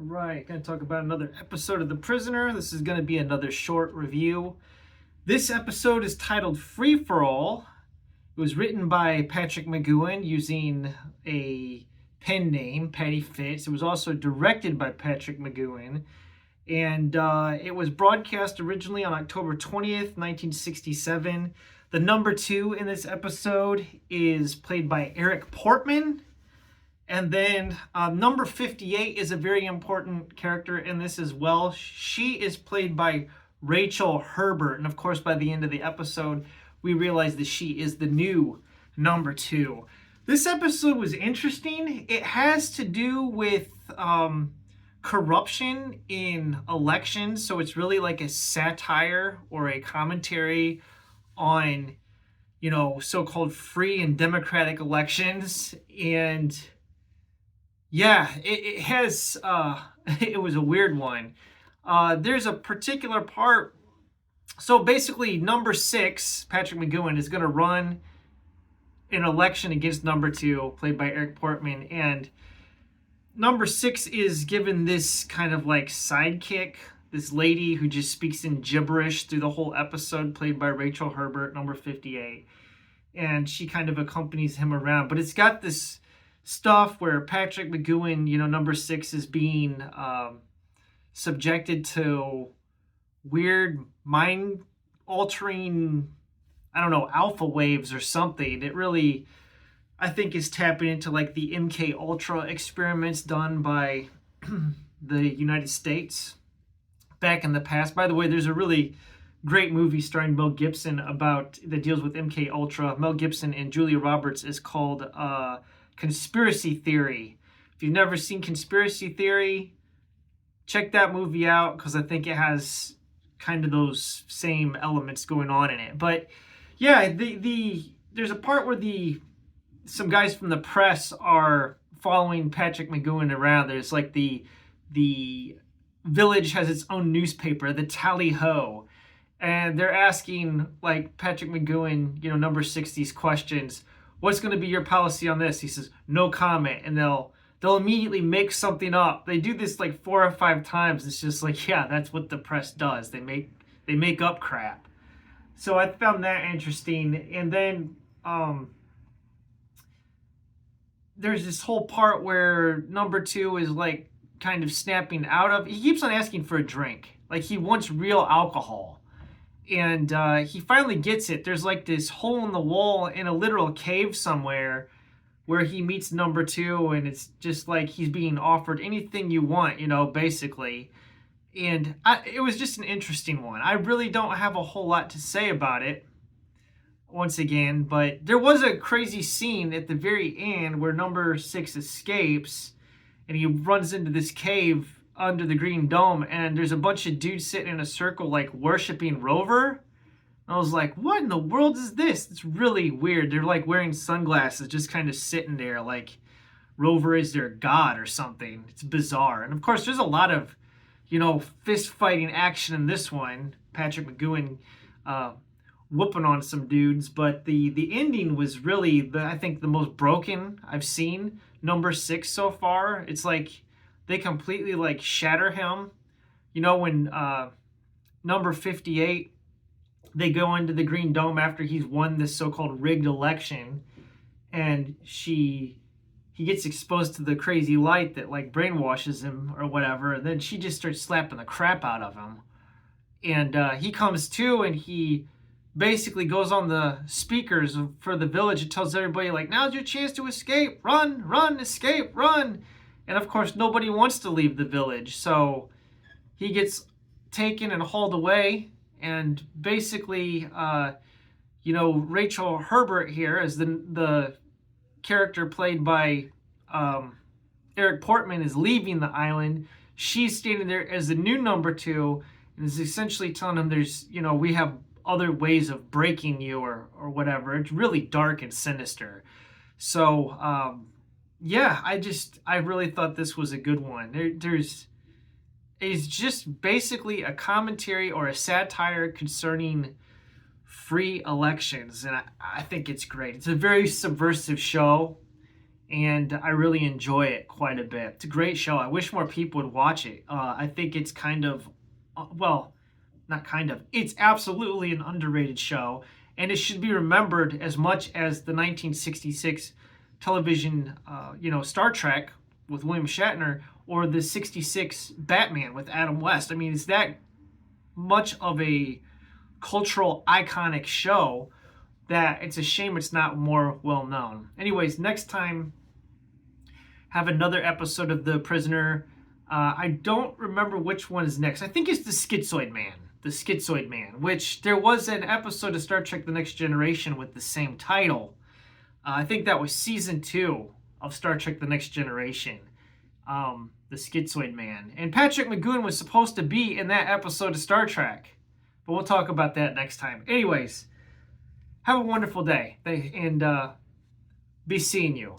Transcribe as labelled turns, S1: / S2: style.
S1: Right, going to talk about another episode of The Prisoner. This is going to be another short review. This episode is titled Free for All. It was written by Patrick McGoohan using a pen name, Patty Fitz. It was also directed by Patrick McGoohan. And it was broadcast originally on October 20th, 1967. The number 2 in this episode is played by Eric Portman. And then number 58 is a very important character in this as well. She is played by Rachel Herbert. And of course, by the end of the episode, we realize that she is the new number 2. This episode was interesting. It has to do with corruption in elections. So it's really like a satire or a commentary on, so-called free and democratic elections. And yeah, it has, it was a weird one. There's a particular part. So basically, number 6, Patrick McGoohan, is going to run an election against number 2, played by Eric Portman. And number 6 is given this kind of like sidekick, this lady who just speaks in gibberish through the whole episode, played by Rachel Herbert, number 58. And she kind of accompanies him around. But it's got this stuff where Patrick McGoohan, number 6, is being subjected to weird mind-altering, alpha waves or something. It really, I think, is tapping into like the MK Ultra experiments done by the United States back in the past. By the way, there's a really great movie starring Mel Gibson that deals with MK Ultra. Mel Gibson and Julia Roberts is called Conspiracy Theory. If you've never seen Conspiracy Theory, check that movie out because I think it has kind of those same elements going on in it. But yeah, there's a part where some guys from the press are following Patrick McGoohan around. There's like the village has its own newspaper, the Tally Ho, and they're asking like Patrick McGoohan, number 6, these questions. What's going to be your policy on this? He says, no comment. And they'll immediately make something up. They do this like 4 or 5 times. It's just like, yeah, that's what the press does. They make up crap. So I found that interesting. And then there's this whole part where number 2 is like kind of snapping out of. He keeps on asking for a drink. Like he wants real alcohol. And he finally gets it. There's like this hole in the wall in a literal cave somewhere where he meets number 2, and it's just like he's being offered anything you want, basically. And it was just an interesting one. I really don't have a whole lot to say about it, once again, but there was a crazy scene at the very end where number 6 escapes, and he runs into this cave under the Green Dome, and there's a bunch of dudes sitting in a circle like worshiping Rover. And I was like, what in the world is this? It's really weird. They're like wearing sunglasses, just kind of sitting there like Rover is their god or something. It's bizarre. And of course, there's a lot of, fist fighting action in this one. Patrick McGoohan whooping on some dudes, but the ending was really, I think, the most broken I've seen number 6 so far. It's like they completely like shatter him. When number 58, they go into the Green Dome after he's won this so-called rigged election, and he gets exposed to the crazy light that like brainwashes him or whatever, and then she just starts slapping the crap out of him. And he comes to, and he basically goes on the speakers for the village and tells everybody like, now's your chance to escape, run, escape, run. And of course, nobody wants to leave the village. So he gets taken and hauled away. And basically, Rachel Herbert here, as the character played by Eric Portman, is leaving the island. She's standing there as the new number 2 and is essentially telling him we have other ways of breaking you or whatever. It's really dark and sinister. So, yeah, I really thought this was a good one. It's just basically a commentary or a satire concerning free elections, and I think it's great. It's a very subversive show, and I really enjoy it quite a bit. It's a great show. I wish more people would watch it. I think it's kind of, well, not kind of, it's absolutely an underrated show, and it should be remembered as much as the 1966 television, Star Trek with William Shatner, or the 66 Batman with Adam West. I mean, it's that much of a cultural iconic show that it's a shame it's not more well known. Anyways, next time, have another episode of The Prisoner. I don't remember which one is next. I think it's the Schizoid Man. The Schizoid Man, which there was an episode of Star Trek The Next Generation with the same title. I think that was season 2 of Star Trek The Next Generation. The Schizoid Man. And Patrick McGoohan was supposed to be in that episode of Star Trek. But we'll talk about that next time. Anyways, have a wonderful day. And be seeing you.